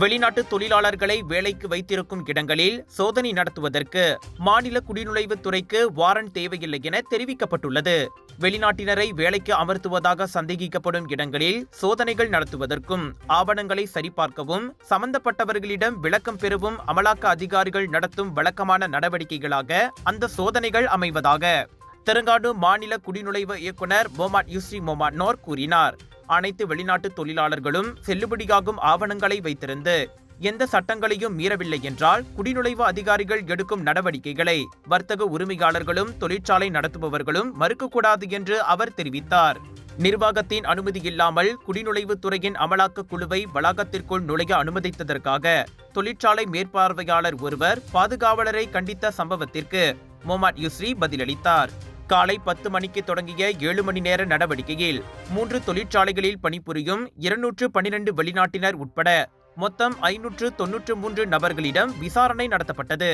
வெளிநாட்டு தொழிலாளர்களை வேலைக்கு வைத்திருக்கும் இடங்களில் சோதனை நடத்துவதற்கு மாநில குடிநுழைவுத் துறைக்கு வாரண்ட் தேவையில்லை என தெரிவிக்கப்பட்டுள்ளது. வெளிநாட்டினரை வேலைக்கு அமர்த்துவதாக சந்தேகிக்கப்படும் இடங்களில் சோதனைகள் நடத்துவதற்கும் ஆவணங்களை சரிபார்க்கவும் சம்பந்தப்பட்டவர்களிடம் விளக்கம் பெறவும் அமலாக்க அதிகாரிகள் நடத்தும் வழக்கமான நடவடிக்கைகளாக அந்த சோதனைகள் அமைவதாக தெலுங்கானா மாநில குடிநுழைவு இயக்குநர் மொஹம்மத் யூஸ்ரி மொஹம்மத் நோர் கூறினார். அனைத்து வெளிநாட்டு தொழிலாளர்களும் செல்லுபடியாகும் ஆவணங்களை வைத்திருந்து எந்த சட்டங்களையும் மீறவில்லை என்றால் குடிநுழைவு அதிகாரிகள் எடுக்கும் நடவடிக்கைகளை வர்த்தக உரிமையாளர்களும் தொழிற்சாலை நடத்துபவர்களும் மறுக்கக்கூடாது என்று அவர் தெரிவித்தார். நிர்வாகத்தின் அனுமதி இல்லாமல் குடிநுழைவுத் துறையின் அமலாக்க குழுவை வளாகத்திற்குள் நுழைய அனுமதித்ததற்காக தொழிற்சாலை மேற்பார்வையாளர் ஒருவர் பாதுகாவலரை கண்டித்த சம்பவத்திற்கு மொஹம்மத் யூஸ்ரி பதிலளித்தார். காலை 10 மணிக்கு தொடங்கிய 7 மணி நேர நடவடிக்கையில் 3 தொழிற்சாலைகளில் பணிபுரியும் 212 வெளிநாட்டினர் உட்பட மொத்தம் 593 நபர்களிடம் விசாரணை நடத்தப்பட்டது.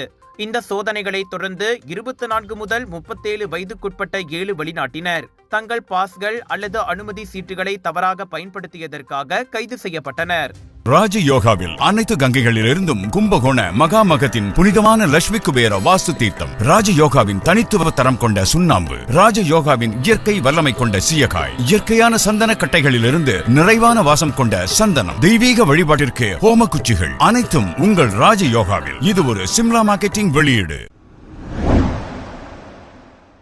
இந்த சோதனைகளை தொடர்ந்து 24 முதல் 37 வயதுக்குட்பட்ட 7 வெளிநாட்டினர் தங்கள் பாஸ்கள் அல்லது அனுமதி சீட்டுகளை தவறாக பயன்படுத்தியதற்காக கைது செய்யப்பட்டனர். ராஜயோகாவில் அனைத்து கங்கைகளிலிருந்தும் கும்பகோண மகாமகத்தின் புனிதமான லட்சுமி குபேர வாஸ்து தீர்த்தம், ராஜயோகாவின் தனித்துவ தரம் கொண்ட சுண்ணாம்பு, ராஜயோகாவின் இயற்கை வல்லமை கொண்ட சீயக்காய், இயற்கையான சந்தன கட்டைகளிலிருந்து நிறைவான வாசம் கொண்ட சந்தனம், தெய்வீக வழிபாட்டிற்கு ஹோம குச்சிகள் அனைத்தும் உங்கள் ராஜயோகாவில். இது ஒரு சிம்லா மார்க்கெட்டிங் வெளியீடு.